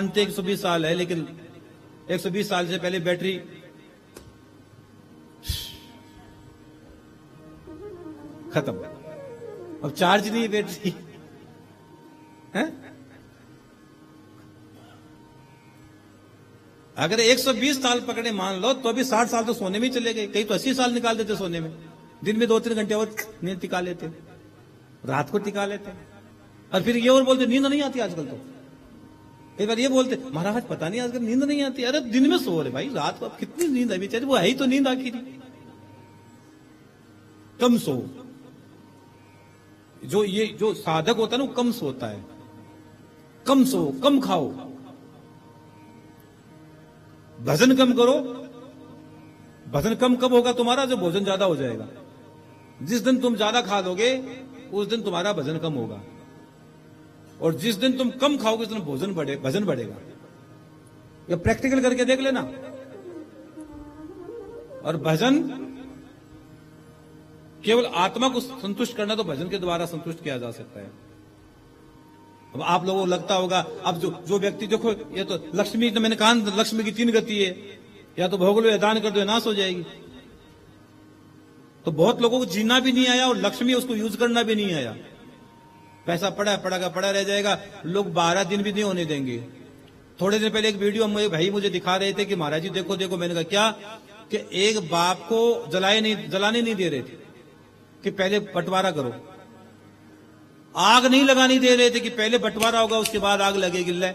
मानते 120 साल है, लेकिन 120 साल से पहले बैटरी खत्म, अब चार्ज नहीं है बैटरी है? अगर 120 साल पकड़े मान लो तो अभी 60 साल तो सोने में ही चले गए, कहीं तो 80 साल निकाल देते सोने में, दिन में 2-3 घंटे और नींद टिका लेते, रात को टिका लेते, और फिर ये और बोलते नींद नहीं आती आजकल। तो कई बार ये बोलते महाराज पता नहीं आजकल नींद नहीं आती। अरे दिन में सो रहे भाई, रात को अब कितनी नींद है बेचारे, वो है ही तो नींद आखिरी। कम सो, जो साधक होता है ना वो कम सोता है, कम सो, कम खाओ, भजन कम करो। भजन कम कब होगा तुम्हारा? जब भोजन ज्यादा हो जाएगा। जिस दिन तुम ज्यादा खा लोगे उस दिन तुम्हारा भजन कम होगा, और जिस दिन तुम कम खाओगे उस दिन भजन बढ़ेगा। ये प्रैक्टिकल करके देख लेना। और भजन केवल आत्मा को संतुष्ट करना तो भजन के द्वारा संतुष्ट किया जा सकता है। अब आप लोगों को लगता होगा, अब जो व्यक्ति देखो, ये तो लक्ष्मी, तो मैंने कहा लक्ष्मी की 3 गति है, या तो भोग लो या दान कर दो, नाश हो जाएगी। तो बहुत लोगों को जीना भी नहीं आया और लक्ष्मी उसको यूज करना भी नहीं आया। पैसा पड़ा रह जाएगा, लोग 12 दिन भी नहीं होने देंगे। थोड़े दिन पहले एक वीडियो में भाई मुझे दिखा रहे थे कि महाराज जी देखो देखो, मैंने कहा क्या, कि एक बाप को जलाने नहीं दे रहे थे कि पहले बंटवारा करो, आग नहीं लगानी दे रहे थे कि पहले बंटवारा होगा उसके बाद आग लगेगी। ले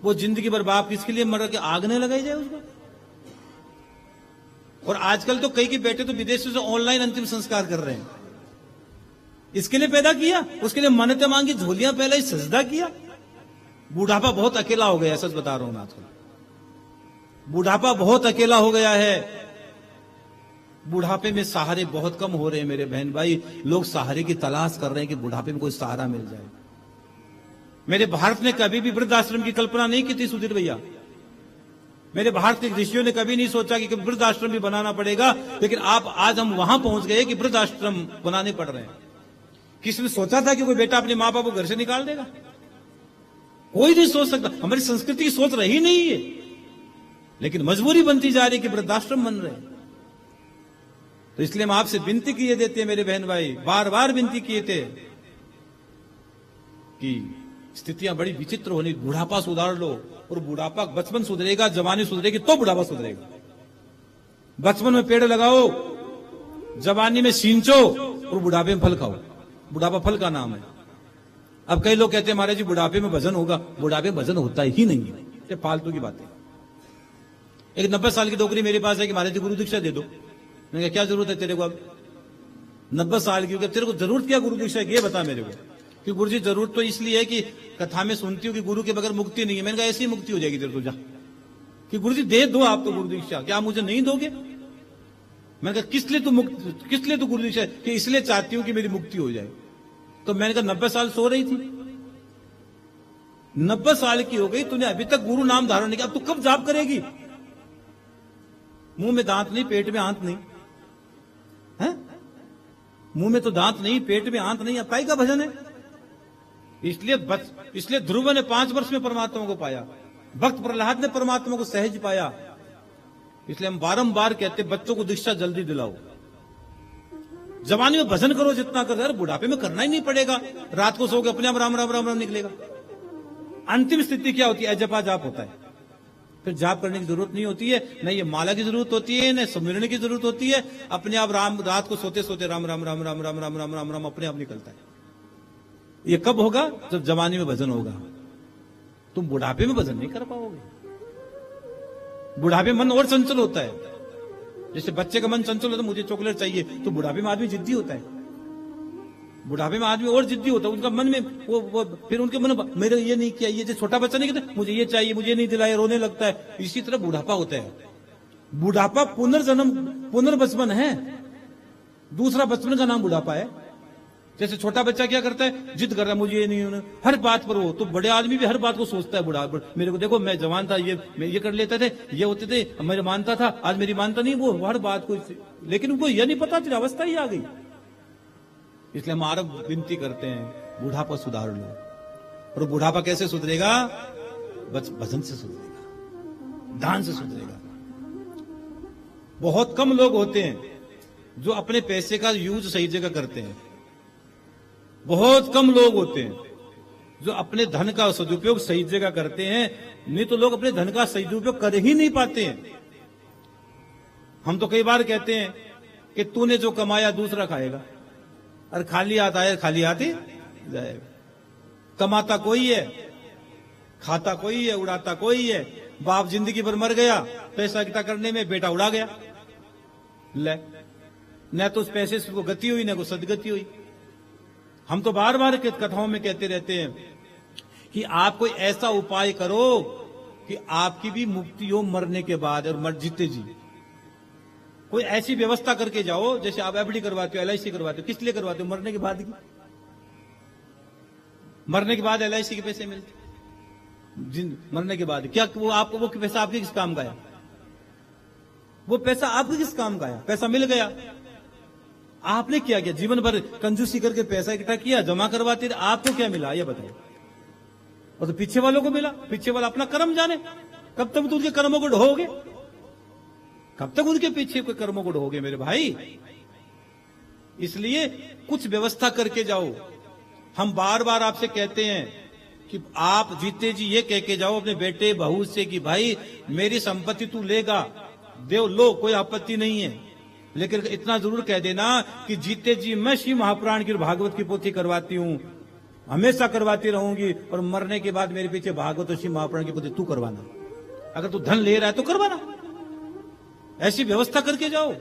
वो जिंदगी भर बाप किसके लिए मर रहा, कि आग नहीं लगाई जाए उसको। और आजकल तो कई के बेटे तो विदेशों से ऑनलाइन अंतिम संस्कार कर रहे हैं। इसके लिए पैदा किया, उसके लिए मन्नतें मांगी, झोलियां पहले ही सजदा किया। बुढ़ापा बहुत अकेला हो गया, सच बता रहा हूं मैं आजकल। बुढ़ापा बहुत अकेला हो गया है। बुढ़ापे में सहारे बहुत कम हो रहे हैं मेरे बहन भाई। लोग सहारे की तलाश कर रहे हैं कि बुढ़ापे में कोई सहारा मिल जाए। मेरे भारत ने कभी भी वृद्धाश्रम की कल्पना नहीं की थी सुधीर भैया। मेरे भारत के ऋषियों ने कभी नहीं सोचा कि वृद्धाश्रम भी बनाना पड़ेगा, लेकिन आज हम वहां पहुंच गए कि वृद्धाश्रम बनाने पड़ रहे हैं। किसी ने सोचा था कि कोई बेटा अपने मां बाप को घर से निकाल देगा? कोई नहीं सोच सकता। हमारी संस्कृति की सोच रही नहीं है, लेकिन मजबूरी बनती जा रही है कि वृद्धाश्रम बन रहे हैं। तो इसलिए हम आपसे विनती किए देते हैं मेरे बहन भाई, बार बार विनती किए थे कि स्थितियां बड़ी विचित्र होनी, बुढ़ापा सुधार लो। और बुढ़ापा, बचपन सुधरेगा, जवानी सुधरेगी तो बुढ़ापा सुधरेगा। बचपन में पेड़ लगाओ, जवानी में सींचो और बुढ़ापे में फल खाओ। बुढ़ापा फल का नाम है। अब कई लोग कहते हैं महाराज जी बुढ़ापे में भजन होगा। बुढ़ापे में भजन होता ही नहीं है, ये फालतू की बात है। एक 90 साल की डोकरी मेरे पास है कि महाराज जी गुरु दीक्षा दे दो। मैंने कहा क्या जरूरत है तेरे को? अब 90 साल की, तेरे को जरूरत क्या गुरु दीक्षा की, ये बता मेरे को। कि गुरु जी जरूरत तो इसलिए है कि कथा में सुनती हूँ कि गुरु के बगैर मुक्ति नहीं है। मैंने कहा ऐसी मुक्ति हो जाएगी तेरे को, जा कि गुरु जी दे दो आप तो गुरु दीक्षा, क्या आप मुझे नहीं दोगे? मैंने कहा किस लिए तू गुरु दीक्षा? कि इसलिए चाहती हूं कि मेरी मुक्ति हो जाए। तो मैंने कहा 90 साल सो रही थी, 90 साल की हो गई, तूने अभी तक गुरु नाम धारण नहीं किया, अब तू कब जाप करेगी? मुंह में दांत नहीं, पेट में आंत नहीं है? मुंह में तो दांत नहीं, पेट में आंत नहीं, अब काय का भजन है? इसलिए ध्रुव ने 5 वर्ष में परमात्मा को पाया, भक्त प्रहलाद ने परमात्मा को सहज पाया। इसलिए हम बारंबार कहते बच्चों को दीक्षा जल्दी दिलाओ। जवानी में भजन करो जितना कर रहे, बुढ़ापे में करना ही नहीं पड़ेगा। रात को सो के अपने आप राम राम राम राम निकलेगा। अंतिम स्थिति क्या होती है? अजपा जाप होता है। फिर जाप करने की जरूरत नहीं होती है, न ये माला की जरूरत होती है, न सुमिरन की जरूरत होती है। अपने आप राम, रात को सोते सोते राम राम राम राम राम राम राम राम राम अपने आप निकलता है। ये कब होगा? जब जवानी में भजन होगा। तुम बुढ़ापे में भजन नहीं कर पाओगे। बुढ़ापे में मन और चंचल होता है। जैसे बच्चे का मन चंचल होता है, मुझे चॉकलेट चाहिए, तो बुढ़ापे में आदमी जिद्दी होता है। बुढ़ापे में आदमी और जिद्दी होता है। उनका मन में वो फिर उनके मन में मेरे ये नहीं किया, ये जो छोटा बच्चा नहीं कहता मुझे ये चाहिए, मुझे नहीं दिलाया, रोने लगता है। इसी तरह बुढ़ापा होता है। बुढ़ापा पुनर्जन्म, पुनर्बचपन है। दूसरा बचपन का नाम बुढ़ापा है। जैसे छोटा बच्चा क्या करता है? जिद कर रहा है मुझे ये नहीं होना, हर बात पर वो। तो बड़े आदमी भी हर बात को सोचता है। बुढ़ा मेरे को देखो, मैं जवान था, मैं ये कर लेते थे, ये होते थे, मेरे मानता था, आज मेरी मानता नहीं। वो हर बात को, लेकिन उनको यह नहीं पता तेरी अवस्था ही आ गई। इसलिए हम आरब विनती करते हैं बुढ़ापा सुधार लो। और बुढ़ापा कैसे सुधरेगा? भजन से सुधरेगा, दान से सुधरेगा। बहुत कम लोग होते हैं जो अपने पैसे का यूज सही जगह करते हैं। बहुत कम लोग होते हैं जो अपने धन का सदुपयोग सही जगह करते हैं। नहीं तो लोग अपने धन का सही उपयोग कर ही नहीं पाते हैं। हम तो कई बार कहते हैं कि तूने जो कमाया दूसरा खाएगा, और खाली हाथ आए खाली हाथ ही जाएगा। कमाता कोई है, खाता कोई है, उड़ाता कोई है। बाप जिंदगी भर मर गया पैसा इकट्ठा करने में, बेटा उड़ा गया। ले, न तो उस पैसे से को गति हुई, न को सदगति हुई। हम तो बार बार कथाओं में कहते रहते हैं कि आप कोई ऐसा उपाय करो कि आपकी भी मुक्ति हो मरने के बाद और मर जीते जी। कोई ऐसी व्यवस्था करके जाओ, जैसे आप एफडी करवाते हो, एलआईसी करवाते हो, किस लिए करवाते हो? मरने के बाद की। मरने के बाद एलआईसी के पैसे मिलते, मरने के बाद क्या वो आपको, वो पैसा आपके किस काम का है? वो पैसा आपके किस काम का है? पैसा मिल गया, आपने क्या किया? जीवन भर कंजूसी करके पैसा इकट्ठा किया, जमा करवाते रहे, आपको क्या मिला ये बताइए? और तो पीछे वालों को मिला। पीछे वाला अपना कर्म जाने, कब तक तो उनके कर्मों को ढोगे? कब तक उनके पीछे कोई कर्मों को ढोगे मेरे भाई? इसलिए कुछ व्यवस्था करके जाओ। हम बार बार आपसे कहते हैं कि आप जीते जी ये कह के जाओ अपने बेटे बहू से कि भाई मेरी संपत्ति तू लेगा, देव लो, कोई आपत्ति नहीं है, लेकिन इतना जरूर कह देना कि जीते जी मैं श्री महापुराण की भागवत की पोथी करवाती हूं, हमेशा करवाती रहूंगी, और मरने के बाद मेरे पीछे भागवत और श्री महापुराण की पोथी तू करवाना। अगर तू धन ले रहा है तो करवाना। ऐसी व्यवस्था करके जाओ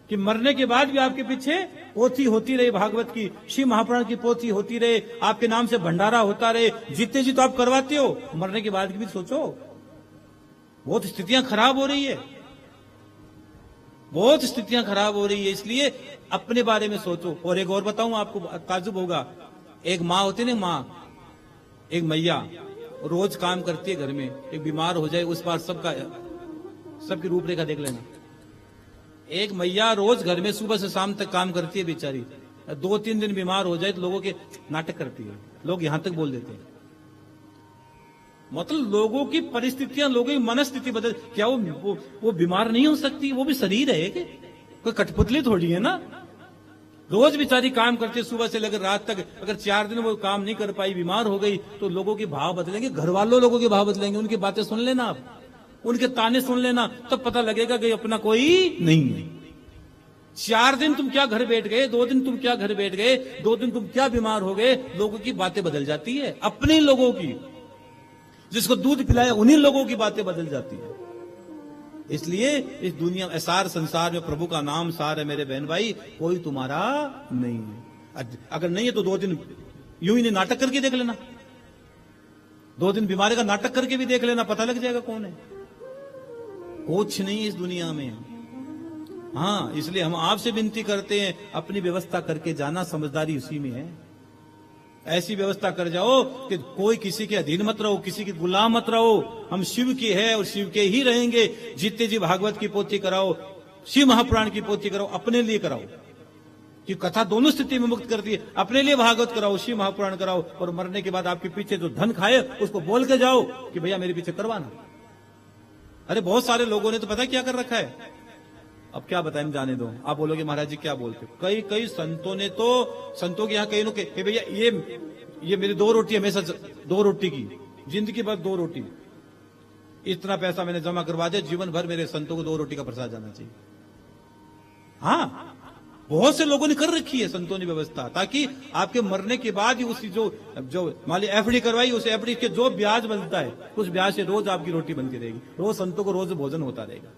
कि मरने के बाद भी आपके पीछे पोथी होती रहे, भागवत की, श्री महापुराण की पोथी होती रहे, आपके नाम से भंडारा होता रहे। जीते जी तो आप करवाते हो, मरने के बाद की भी सोचो। बहुत स्थितियां खराब हो रही है, बहुत स्थितियां खराब हो रही है, इसलिए अपने बारे में सोचो। और एक और बताऊं आपको, ताज्जुब होगा। एक माँ होती ना, माँ, एक मैया रोज काम करती है घर में, एक बीमार हो जाए उस बार सबकी रूपरेखा देख लेना। एक मैया रोज घर में सुबह से शाम तक काम करती है बेचारी, 2-3 दिन बीमार हो जाए तो लोगों के नाटक करती है, लोग यहां तक बोल देते हैं। मतलब लोगों की परिस्थितियां, लोगों की मनस्थिति बदल, क्या वो बीमार नहीं हो सकती? वो भी शरीर है, कोई कठपुतली थोड़ी है ना। रोज बेचारी काम करती है सुबह से लेकर रात तक। अगर 4 दिन वो काम नहीं कर पाई, बीमार हो गई, तो लोगों के भाव बदलेंगे, घर वालों लोगों के भाव बदलेंगे। उनकी बातें सुन लेना आप, उनके ताने सुन लेना, तब पता लगेगा कि अपना कोई नहीं है। 4 दिन तुम क्या घर बैठ गए, 2 दिन तुम क्या घर बैठ गए, 2 दिन तुम क्या बीमार हो गए, लोगों की बातें बदल जाती है। अपने लोगों की, जिसको दूध पिलाया उन्हीं लोगों की बातें बदल जाती है। इसलिए इस दुनिया में, सार संसार में प्रभु का नाम सार है मेरे बहन भाई, कोई तुम्हारा नहीं है। अगर नहीं है तो 2 दिन यूं ही नहीं, नाटक करके देख लेना। 2 दिन बीमारी का नाटक करके भी देख लेना, पता लग जाएगा कौन है। कुछ नहीं इस दुनिया में। हाँ, इसलिए हम आपसे विनती करते हैं, अपनी व्यवस्था करके जाना, समझदारी उसी में है। ऐसी व्यवस्था कर जाओ कि कोई किसी के अधीन मत रहो, किसी के गुलाम मत रहो। हम शिव के हैं और शिव के ही रहेंगे। जीते जी भागवत की पोथी कराओ, शिव महापुराण की पोथी कराओ, अपने लिए कराओ, कि कथा दोनों स्थिति में मुक्त करती है। अपने लिए भागवत कराओ, शिव महापुराण कराओ, और मरने के बाद आपके पीछे जो धन खाए उसको बोल के जाओ कि भैया मेरे पीछे करवाना। अरे बहुत सारे लोगों ने तो पता क्या कर रखा है, अब क्या बताएं, जाने दो। आप बोलोगे महाराज जी क्या बोलते हो? कई संतों ने तो, संतों के यहाँ कई लोग कि भैया ये मेरी 2 रोटी, हमेशा 2 रोटी की, जिंदगी भर 2 रोटी, इतना पैसा मैंने जमा करवा दिया, जीवन भर मेरे संतों को 2 रोटी का प्रसाद जाना चाहिए। हाँ, बहुत से लोगों ने कर रखी है संतों ने व्यवस्था, ताकि आपके मरने के बाद ही उसी जो मान ली एफडी करवाई, उस एफडी के जो ब्याज बनता है, उस ब्याज से रोज आपकी रोटी बनती रहेगी, रोज संतों को रोज भोजन होता रहेगा।